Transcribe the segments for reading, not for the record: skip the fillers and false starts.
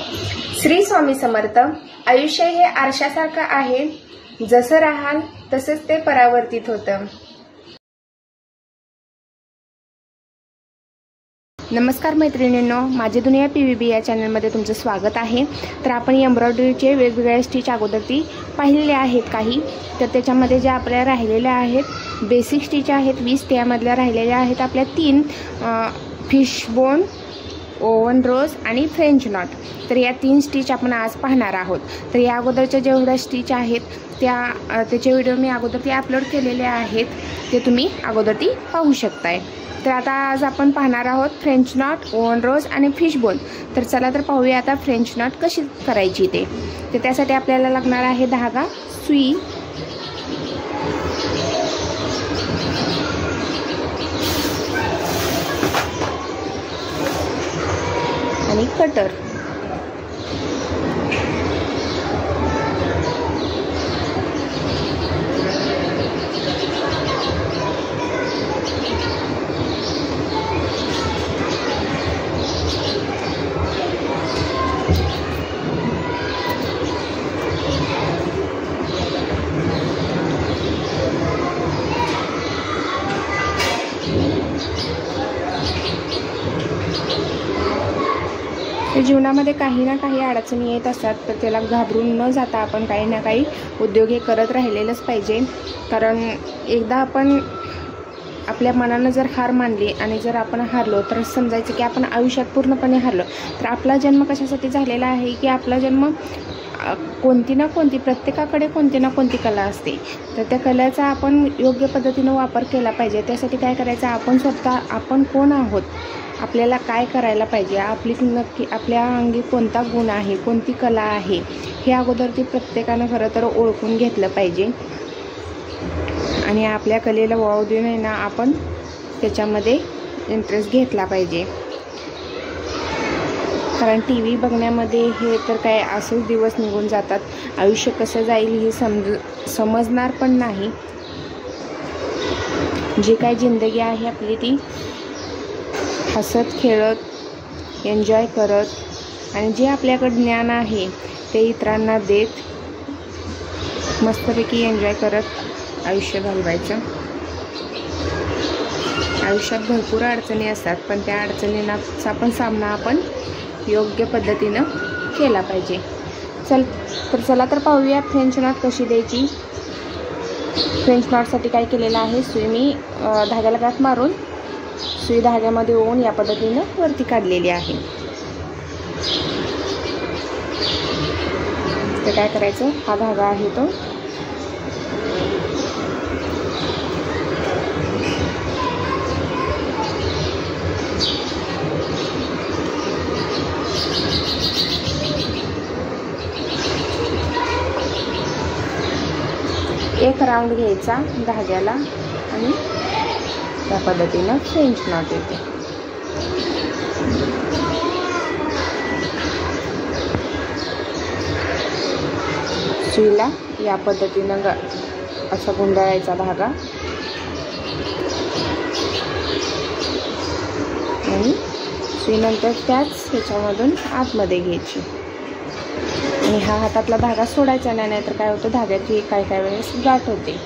श्री स्वामी समर्थ. आयुष्य हे आरशासारखं आहे, जसं राहाल तसंच ते परावर्तित होतं. नमस्कार मैत्रिणींनो, माझी दुनिया PVB या चॅनलमध्ये तुमचं स्वागत आहे. तर आपण एम्ब्रॉयडरीचे वेगवेगळ्या स्टिच अगोदर ती पाहिलेले आहेत काही. तर त्याच्यामध्ये ज्या आपल्या राहिलेल्या आहेत बेसिक स्टिच आहेत 20, त्यामधल्या राहिलेल्या आहेत आपल्या 3 फिश बोन, ओवन रोज आणि फ्रेंच नॉट. तर या 3 स्टिच आपण आज पाहणार आहोत. तर या अगोदरच्या जेवढ्या स्टिच आहेत त्याचे व्हिडिओ मी अगोदर ते अपलोड केलेले आहेत, ते तुम्ही अगोदर ती पाहू शकताय. तर आता आज आपण पाहणार आहोत फ्रेंच नॉट, ओवन रोज आणि फिश बोन. तर चला तर पाहूया आता फ्रेंच नॉट कशी करायची ते. तर त्यासाठी आपल्याला लागणार आहे धागा, सुई, आणि कटर. जीवनामध्ये काही ना काही अडचणी येत असतात, तर त्याला घाबरून न जाता आपण काही ना काही उद्योग हे करत राहिलेलंच पाहिजे. कारण एकदा आपण आपल्या मनानं जर हार मानली आणि जर आपण हारलो तर समजायचं की आपण आयुष्यात पूर्णपणे हारलो. तर आपला जन्म कशासाठी झालेला आहे की आपला जन्म कोणती ना कोणती, प्रत्येकाकडे कोणती ना कोणती कला असते. तर त्या कलेचा आपण योग्य पद्धतीनं वापर केला पाहिजे. त्यासाठी काय करायचं, आपण स्वतः आपण कोण आहोत, आपल्याला काय करायला पाहिजे, आपली नक्की आपल्या अंगी कोणता गुण आहे, कोणती कला आहे, हे अगोदर ती प्रत्येकानं खरं तर ओळखून घेतलं पाहिजे. आणि आपल्या कलेला वाव देऊन आहे ना आपण त्याच्यामध्ये इंटरेस्ट घेतला पाहिजे. कारण TV बघण्यामध्ये हे तर काय असेच दिवस निघून जातात. आयुष्य कसं जाईल हे समजणार पण नाही. जी काय जिंदगी आहे आपली ती हसत खेळत एन्जॉय करत आणि जे आपल्याकडे ज्ञान आहे ते इतरांना देत मस्तपैकी एन्जॉय करत आयुष्य घालवायचं. आयुष्यात भरपूर अडचणी असतात, पण त्या अडचणींचा पण सामना आपण योग्य पद्धतीनं केला पाहिजे. चला तर पाहूया फ्रेंच नॉट कशी द्यायची. फ्रेंच नॉटसाठी काय केलेलं आहे, सुई मी धाग्याला गाठ मारून सुई धाग्यामध्ये ओवून या पद्धतीनं वरती काढलेली आहे. तर काय करायचं, हा धागा आहे तो एक राऊंड घ्यायचा धाग्याला आणि त्या पद्धतीनं फ्रेंच नॉट येते. सुईला या पद्धतीनं असा गुंडाळायचा धागा आणि सुईनंतर त्याच ह्याच्यामधून आतमध्ये घ्यायची. आणि हा हातातला धागा सोडायचा नाही, नाहीतर काय होतं, धाग्याची काय वेळेस गाठ होते.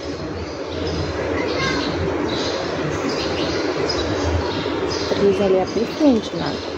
तर ही झाली आपली फ्रेंच नॉट.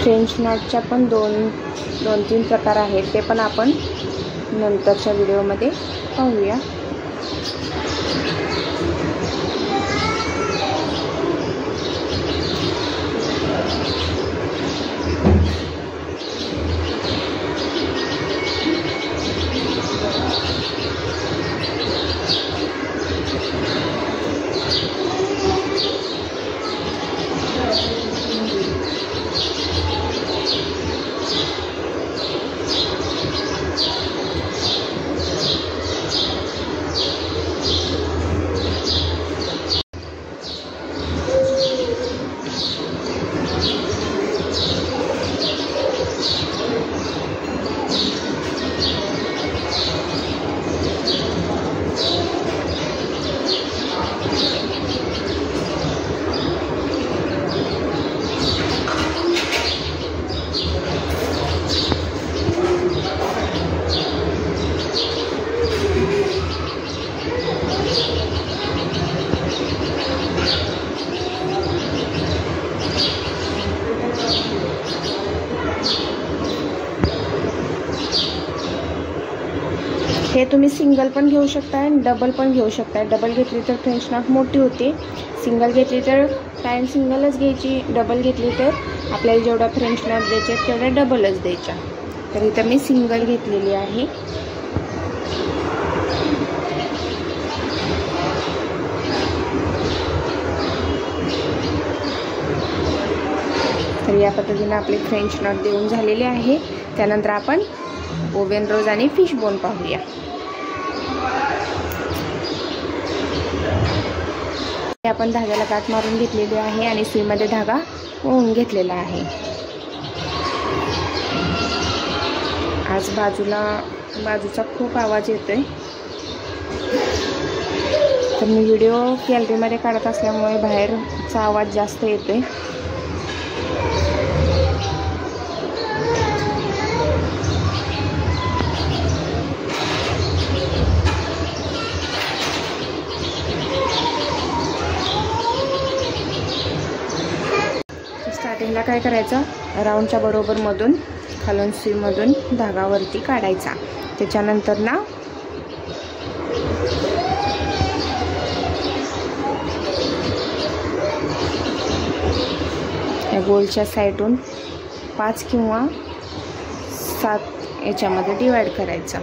फ्रेंच नॉटच्या पण दोन तीन प्रकार आहेत, ते पण आपण नंतरच्या व्हिडिओमध्ये पाहूया. हे तुम्ही सिंगल पण घेऊ शकता आणि डबल पण घेऊ शकता. डबल घेतली तर फ्रेंच नॉट मोठी होते, सिंगल घेतली तर कायम सिंगलच घ्यायची, डबल घेतली तर आपल्याला जेवढा फ्रेंच नॉट द्यायचे तेवढ्या डबलच द्यायच्या. तर इथं मी सिंगल घेतलेली आहे. तर या पद्धतीने आपले फ्रेंच नॉट देऊन झालेले आहे. त्यानंतर आपण ओव्हन रोज आणि फिश बोन पाहूया. आपण धाग्याला गाठ मारून घेतलेली आहे आणि सुईमध्ये धागा ओवून घेतलेला आहे. आज बाजूचा खूप आवाज येतोय, तर मी व्हिडिओ गॅलरीमध्ये काढत असल्यामुळे बाहेरचा आवाज जास्त येतोय. स्टार्टिंगला काय करायचं, राऊंडच्या बरोबर मधून खालून सुईमधून धागावरती काढायचा. त्याच्यानंतर ना या गोलच्या साईडून 5 किंवा 7 याच्यामध्ये डिवाइड करायचा.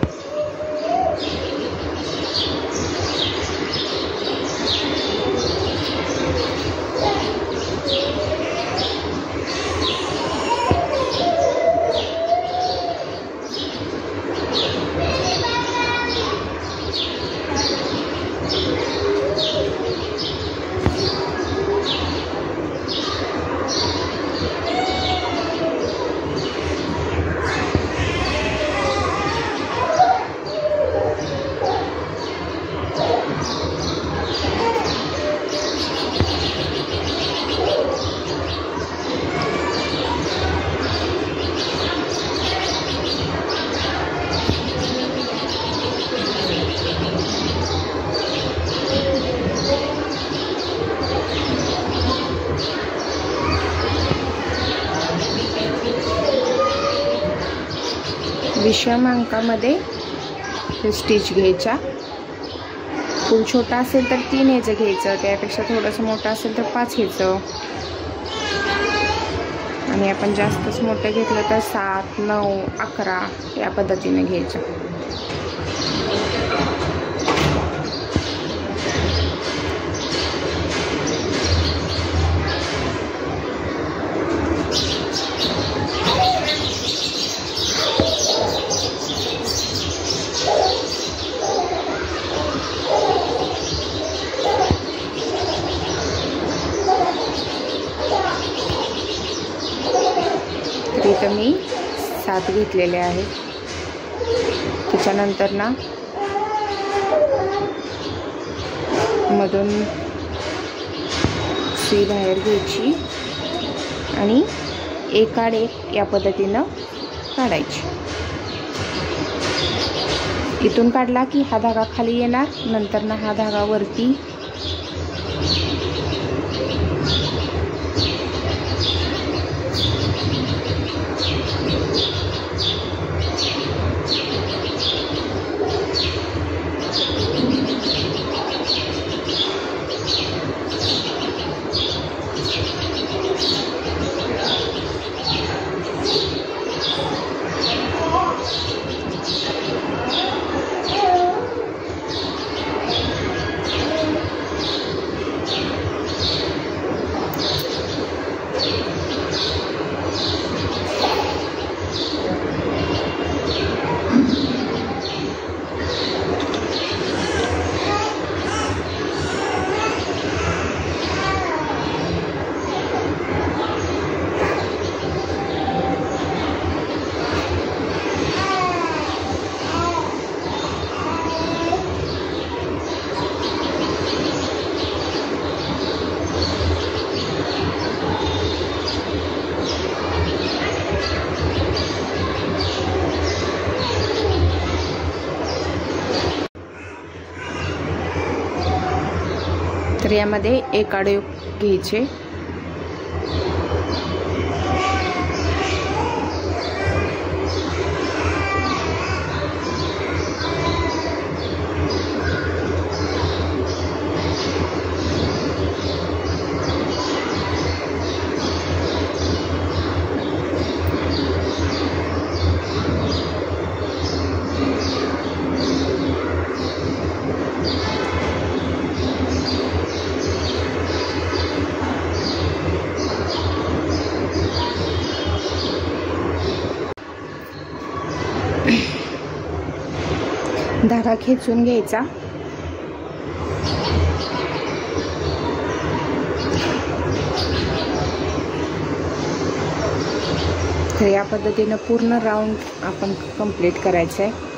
विषम अंकामध्ये स्टिच घ्यायच्या. फुल छोटा असेल तर 3 ह्याचं घ्यायचं, त्यापेक्षा थोडंसं मोठं असेल तर 5 ह्याचं, आणि आपण जास्तच मोठं घेतलं तर 7, 9, 11 या पद्धतीने घ्यायचं. इथं मी 7 घेतलेले आहेत. त्याच्यानंतर ना मधून सुई बाहेर घ्यायची आणि एक आड एक या पद्धतीनं काढायची. इथून काढला की हा धागा खाली येणार, नंतर ना हा धागा वरती तर यामध्ये एक आळे घ्यायचे. धागा खेचून घ्यायचा. तर या पद्धतीनं पूर्ण राऊंड आपण कंप्लीट करायचं आहे.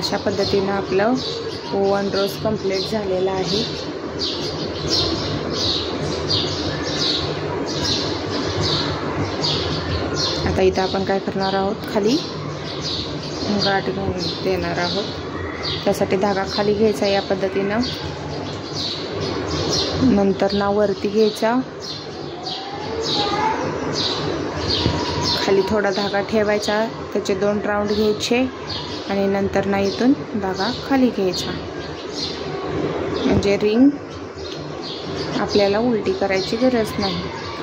अशा पद्धतीनं आपलं ओव्हन रोस्ट कंप्लीट झालेलं आहे. आता इथं आपण काय करणार आहोत, खाली गाठ देणार आहोत. त्यासाठी धागा खाली घ्यायचा या पद्धतीनं, नंतर ना वरती घ्यायचा, खाली थोडा धागा ठेवायचा, त्याचे 2 राऊंड घ्यायचे आणि नंतर ना इथून धागा खाली घ्यायचा. म्हणजे रिंग आपल्याला उलटी करायची गरज नाही.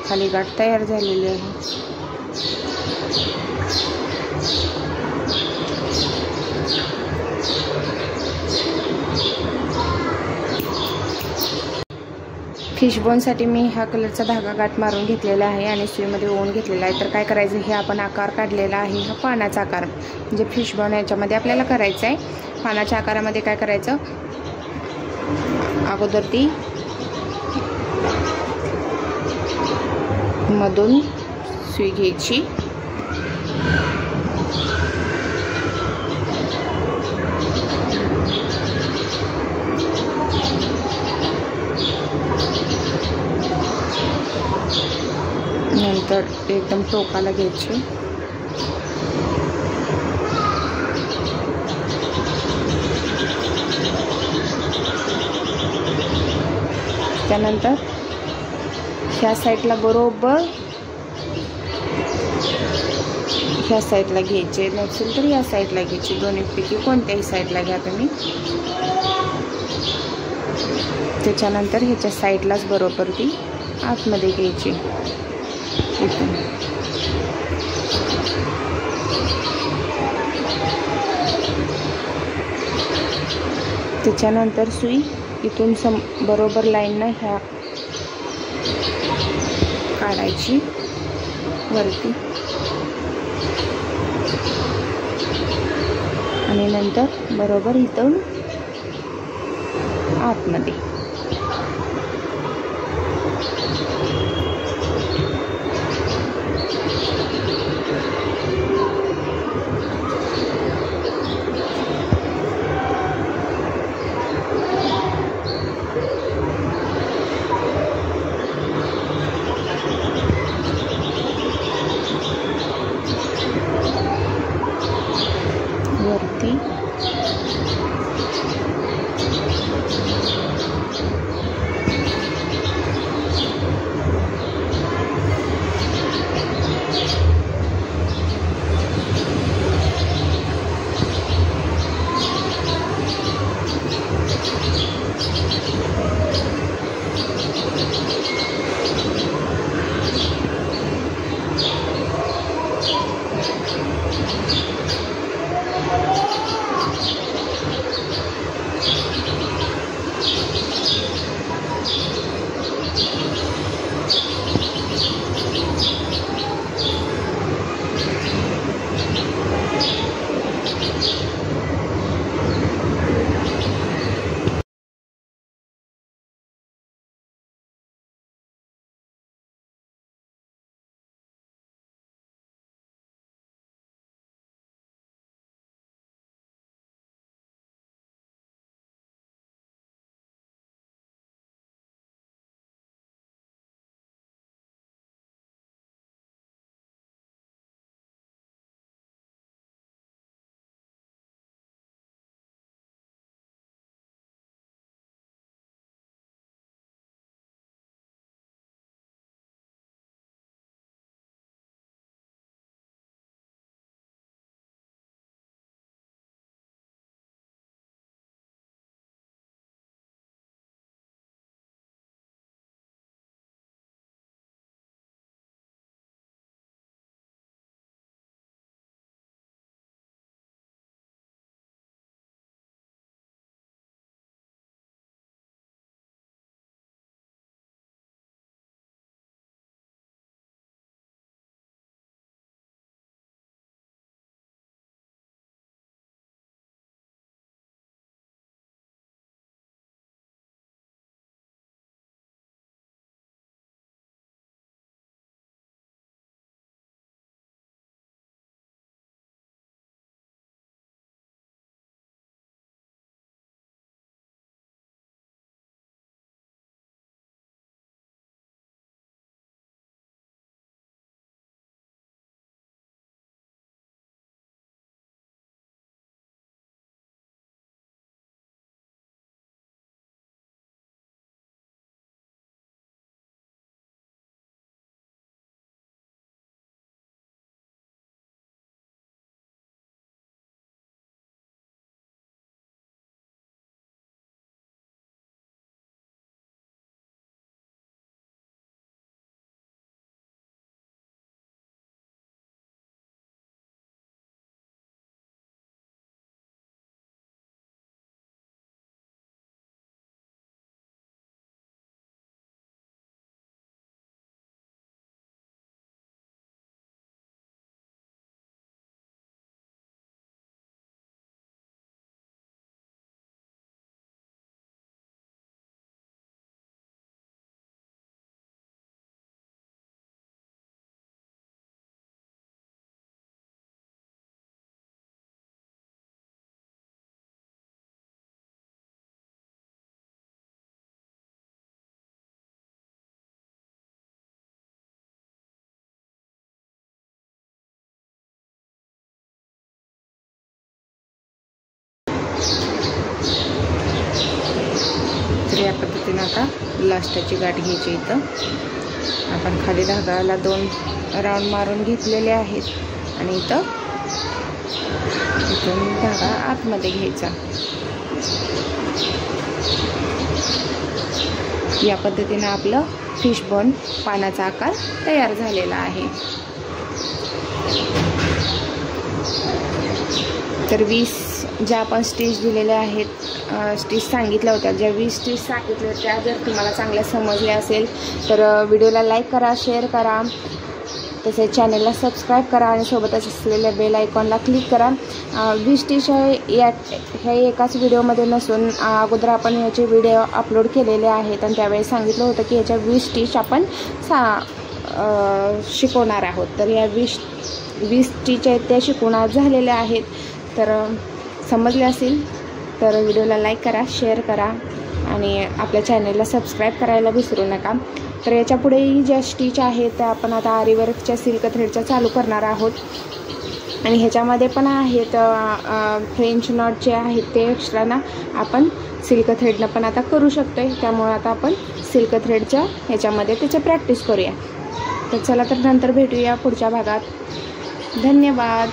खाली गाठ तयार झालेली आहे. फिशबोनसाठी मी हा कलरचा धागा गाठ मारून घेतलेला आहे आणि सुईमध्ये ओवून घेतलेला आहे. तर काय करायचं, हे आपण आकार काढलेला आहे, हा पानाचा आकार म्हणजे फिशबोन याच्यामध्ये आपल्याला करायचा आहे. पानाच्या आकारामध्ये काय करायचं, अगोदर ती मधून सुई घ्यायची, नंतर एकदम टोकाला घ्यायची, त्यानंतर ह्या साईडला बरोबर ह्या साईडला घ्यायचे, नसेल तर या साईडला घ्यायची, दोन्हीपैकी कोणत्याही साईडला घ्या तुम्ही. त्याच्यानंतर ह्याच्या साईडलाच बरोबर ती आतमध्ये घ्यायची इथून. त्याच्यानंतर सुई इथून बरोबर लाईननं ह्या काढायची वरती आणि नंतर बरोबर इथून आतमध्ये. पद्धतीनं आता लास्टाची गाठ घ्यायची। इथं आपण खाली धागाला 2 राऊंड मारून घेतलेले आहेत आणि इथून धागा आतमध्ये घ्यायचा। या पद्धतीनं आपलं फिश बोन पानाचा आकार तयार झालेला आहे। तर 20 ज्या आपण स्टिच दिलेल्या आहेत, स्टिच सांगितल्या होत्या, ज्या 20 स्टिच सांगितल्या त्या जर तुम्हाला चांगल्या समजल्या असेल तर व्हिडिओला लाईक करा, शेअर करा, तसेच चॅनलला सबस्क्राईब करा आणि सोबतच असलेल्या बेल आयकॉनला क्लिक करा। 20 स्टिच हे एकाच व्हिडिओमध्ये नसून अगोदर आपण याचे व्हिडिओ अपलोड केलेले आहेत आणि त्यावेळी सांगितलं होतं की याच्या 20 स्टिच आपण शिकवणार आहोत। तर या 20 स्टिच आहेत त्या शिकवणार झालेल्या आहेत। तर समजले असेल तर व्हिडिओला लाईक करा, शेअर करा आणि आपल्या चॅनलला सबस्क्राईब करायला विसरू नका। तर याच्या पुढेही ज्या स्टिच आहेत त्या आपण आता आरी वर्कच्या सिल्क थ्रेडच्या चालू करणार आहोत आणि ह्याच्यामध्ये पण आहेत फ्रेंच नॉट जे आहेत ते एक्स्ट्रा ना आपण सिल्क थ्रेडनं पण आता करू शकतो। त्यामुळे आता आपण सिल्क थ्रेडच्या ह्याच्यामध्ये त्याची प्रॅक्टिस करूया। तर चला तर नंतर भेटूया पुढच्या भागात। धन्यवाद।